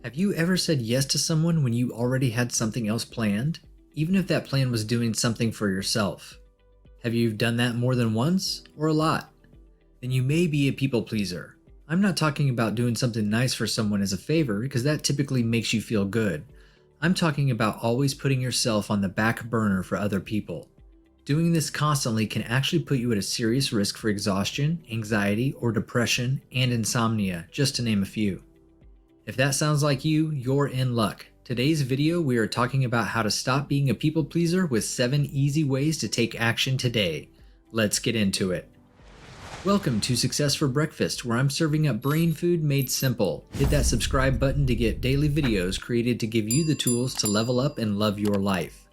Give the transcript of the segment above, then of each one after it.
Have you ever said yes to someone when you already had something else planned, even if that plan was doing something for yourself? Have you done that more than once or a lot? Then you may be a people pleaser. I'm not talking about doing something nice for someone as a favor because that typically makes you feel good. I'm talking about always putting yourself on the back burner for other people. Doing this constantly can actually put you at a serious risk for exhaustion, anxiety, or depression, and insomnia, just to name a few. If that sounds like you, you're in luck. Today's video, we are talking about how to stop being a people pleaser with 7 easy ways to take action today. Let's get into it. Welcome to Success for Breakfast, where I'm serving up brain food made simple. Hit that subscribe button to get daily videos created to give you the tools to level up and love your life.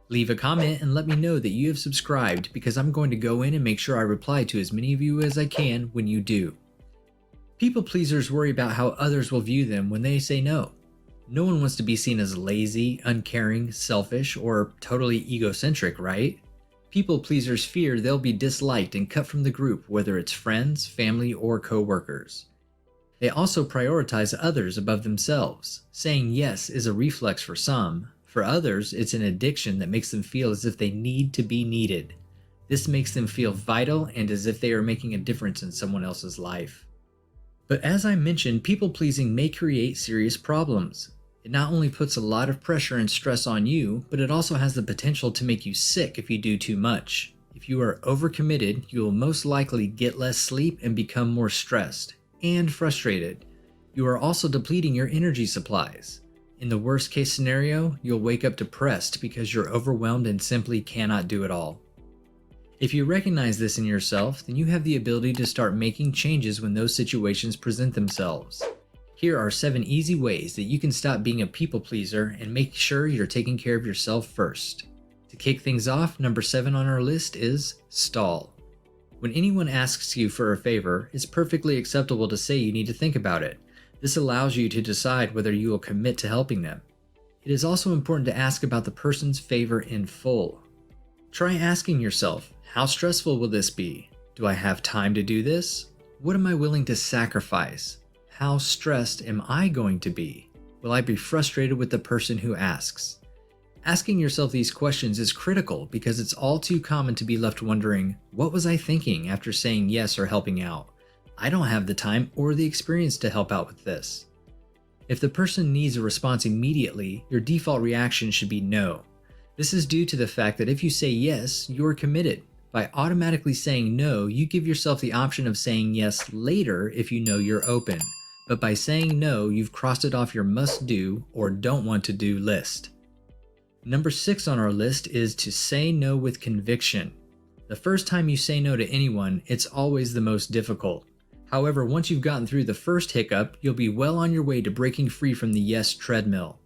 Leave a comment and let me know that you have subscribed because I'm going to go in and make sure I reply to as many of you as I can when you do. People pleasers worry about how others will view them when they say no. No one wants to be seen as lazy, uncaring, selfish, or totally egocentric, right? People pleasers fear they'll be disliked and cut from the group, whether it's friends, family, or co-workers. They also prioritize others above themselves. Saying yes is a reflex for some. For others, it's an addiction that makes them feel as if they need to be needed. This makes them feel vital and as if they are making a difference in someone else's life. But as I mentioned, people-pleasing may create serious problems. It not only puts a lot of pressure and stress on you, but it also has the potential to make you sick if you do too much. If you are overcommitted, you will most likely get less sleep and become more stressed and frustrated. You are also depleting your energy supplies. In the worst case scenario, you'll wake up depressed because you're overwhelmed and simply cannot do it all. If you recognize this in yourself, then you have the ability to start making changes when those situations present themselves. Here are 7 easy ways that you can stop being a people pleaser and make sure you're taking care of yourself first. To kick things off, number 7 on our list is stall. When anyone asks you for a favor, it's perfectly acceptable to say you need to think about it. This allows you to decide whether you will commit to helping them. It is also important to ask about the person's favor in full. Try asking yourself, how stressful will this be? Do I have time to do this? What am I willing to sacrifice? How stressed am I going to be? Will I be frustrated with the person who asks? Asking yourself these questions is critical because it's all too common to be left wondering, what was I thinking after saying yes or helping out? I don't have the time or the experience to help out with this. If the person needs a response immediately, your default reaction should be no. This is due to the fact that if you say yes, you're committed. By automatically saying no, you give yourself the option of saying yes later if you know you're open. But by saying no, you've crossed it off your must-do or don't want to do list. Number 6 on our list is to say no with conviction. The first time you say no to anyone, it's always the most difficult. However, once you've gotten through the first hiccup, you'll be well on your way to breaking free from the yes treadmill.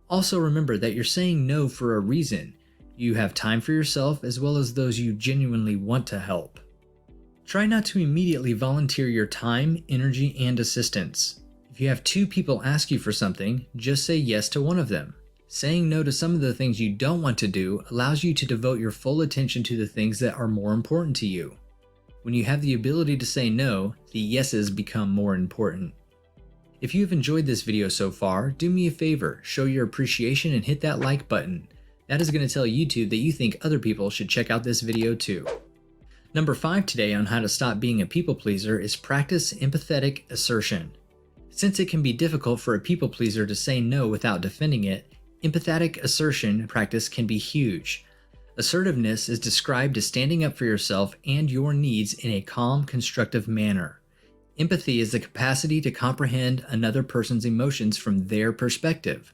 Also remember that you're saying no for a reason. You have time for yourself as well as those you genuinely want to help. Try not to immediately volunteer your time, energy, and assistance. If you have 2 people ask you for something, just say yes to one of them. Saying no to some of the things you don't want to do allows you to devote your full attention to the things that are more important to you. When you have the ability to say no, the yeses become more important. If you've enjoyed this video so far, do me a favor, show your appreciation and hit that like button. That is going to tell YouTube that you think other people should check out this video too. Number 5 today on how to stop being a people pleaser is practice empathetic assertion. Since it can be difficult for a people pleaser to say no without defending it, empathetic assertion practice can be huge. Assertiveness is described as standing up for yourself and your needs in a calm, constructive manner. Empathy is the capacity to comprehend another person's emotions from their perspective.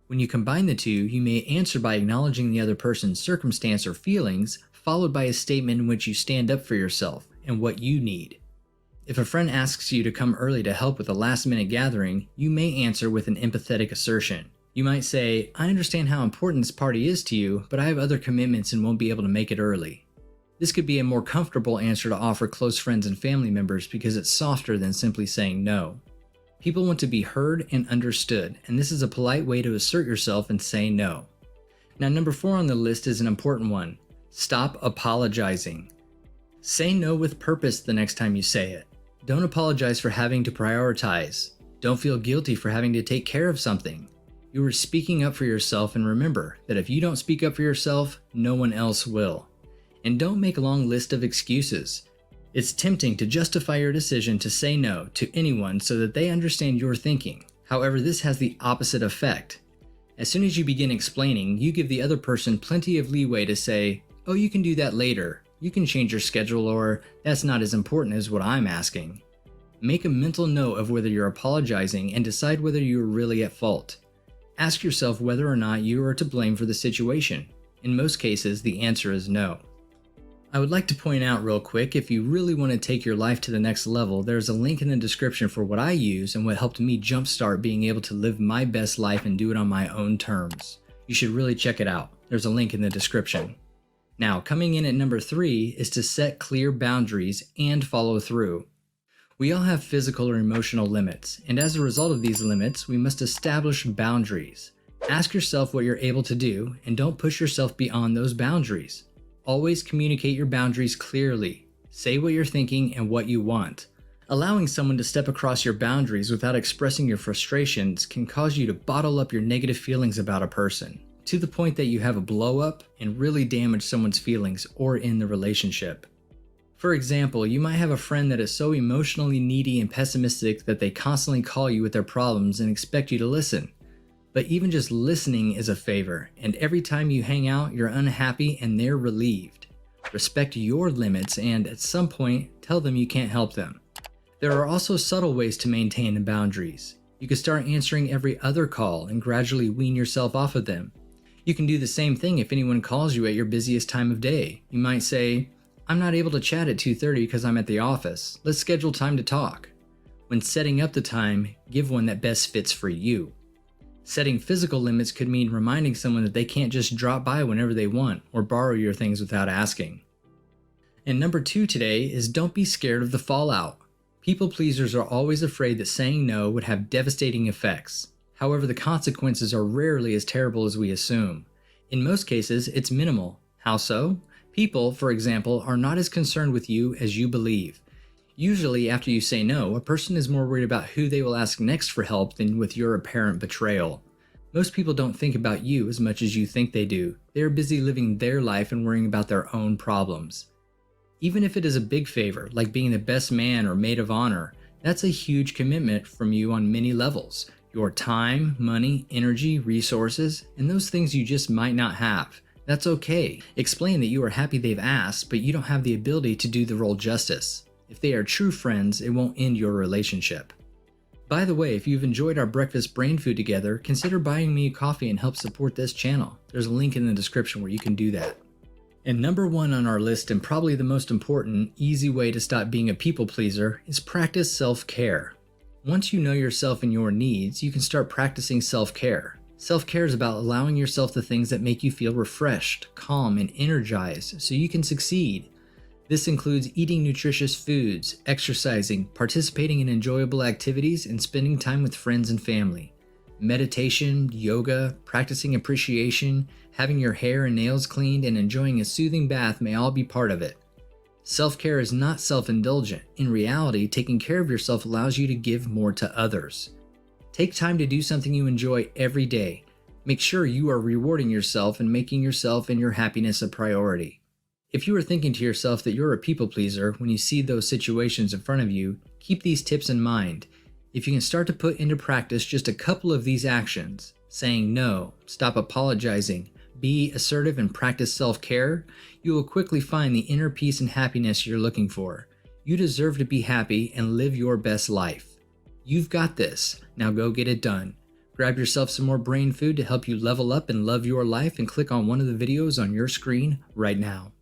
When you combine the two, you may answer by acknowledging the other person's circumstance or feelings, followed by a statement in which you stand up for yourself and what you need. If a friend asks you to come early to help with a last-minute gathering, you may answer with an empathetic assertion. You might say, I understand how important this party is to you, but I have other commitments and won't be able to make it early. This could be a more comfortable answer to offer close friends and family members because it's softer than simply saying no. People want to be heard and understood, and this is a polite way to assert yourself and say no. Now, number 4 on the list is an important one. Stop apologizing. Say no with purpose the next time you say it. Don't apologize for having to prioritize. Don't feel guilty for having to take care of something. You are speaking up for yourself, and remember that if you don't speak up for yourself, no one else will. And don't make a long list of excuses. It's tempting to justify your decision to say no to anyone so that they understand your thinking. However, this has the opposite effect. As soon as you begin explaining, you give the other person plenty of leeway to say, "Oh, you can do that later. You can change your schedule," or "That's not as important as what I'm asking." Make a mental note of whether you're apologizing and decide whether you are really at fault. Ask yourself whether or not you are to blame for the situation. In most cases, the answer is no. I would like to point out real quick, if you really want to take your life to the next level, there's a link in the description for what I use and what helped me jumpstart being able to live my best life and do it on my own terms. You should really check it out. There's a link in the description. Now, coming in at number 3 is to set clear boundaries and follow through. We all have physical or emotional limits, and as a result of these limits, we must establish boundaries. Ask yourself what you're able to do, and don't push yourself beyond those boundaries. Always communicate your boundaries clearly. Say what you're thinking and what you want. Allowing someone to step across your boundaries without expressing your frustrations can cause you to bottle up your negative feelings about a person, to the point that you have a blow up and really damage someone's feelings or in the relationship. For example, you might have a friend that is so emotionally needy and pessimistic that they constantly call you with their problems and expect you to listen. But even just listening is a favor, and every time you hang out, you're unhappy and they're relieved. Respect your limits and, at some point, tell them you can't help them. There are also subtle ways to maintain the boundaries. You can start answering every other call and gradually wean yourself off of them. You can do the same thing if anyone calls you at your busiest time of day. You might say, "I'm not able to chat at 2:30 because I'm at the office. Let's schedule time to talk." When setting up the time, give one that best fits for you. Setting physical limits could mean reminding someone that they can't just drop by whenever they want or borrow your things without asking. And number 2 today is don't be scared of the fallout. People pleasers are always afraid that saying no would have devastating effects. However, the consequences are rarely as terrible as we assume. In most cases, it's minimal. How so? People, for example, are not as concerned with you as you believe. Usually, after you say no, a person is more worried about who they will ask next for help than with your apparent betrayal. Most people don't think about you as much as you think they do. They are busy living their life and worrying about their own problems. Even if it is a big favor, like being the best man or maid of honor, that's a huge commitment from you on many levels. Your time, money, energy, resources, and those things you just might not have. That's okay. Explain that you are happy they've asked, but you don't have the ability to do the role justice. If they are true friends, it won't end your relationship. By the way, if you've enjoyed our breakfast brain food together, consider buying me a coffee and help support this channel. There's a link in the description where you can do that. And number 1 on our list, and probably the most important, easy way to stop being a people pleaser, is practice self-care. Once you know yourself and your needs, you can start practicing self-care. Self-care is about allowing yourself the things that make you feel refreshed, calm, and energized so you can succeed. This includes eating nutritious foods, exercising, participating in enjoyable activities, and spending time with friends and family. Meditation, yoga, practicing appreciation, having your hair and nails cleaned, and enjoying a soothing bath may all be part of it. Self-care is not self-indulgent. In reality, taking care of yourself allows you to give more to others. Take time to do something you enjoy every day. Make sure you are rewarding yourself and making yourself and your happiness a priority. If you are thinking to yourself that you're a people pleaser when you see those situations in front of you, keep these tips in mind. If you can start to put into practice just a couple of these actions, saying no, stop apologizing, be assertive, and practice self-care, you will quickly find the inner peace and happiness you're looking for. You deserve to be happy and live your best life. You've got this. Now go get it done. Grab yourself some more brain food to help you level up and love your life, and click on one of the videos on your screen right now.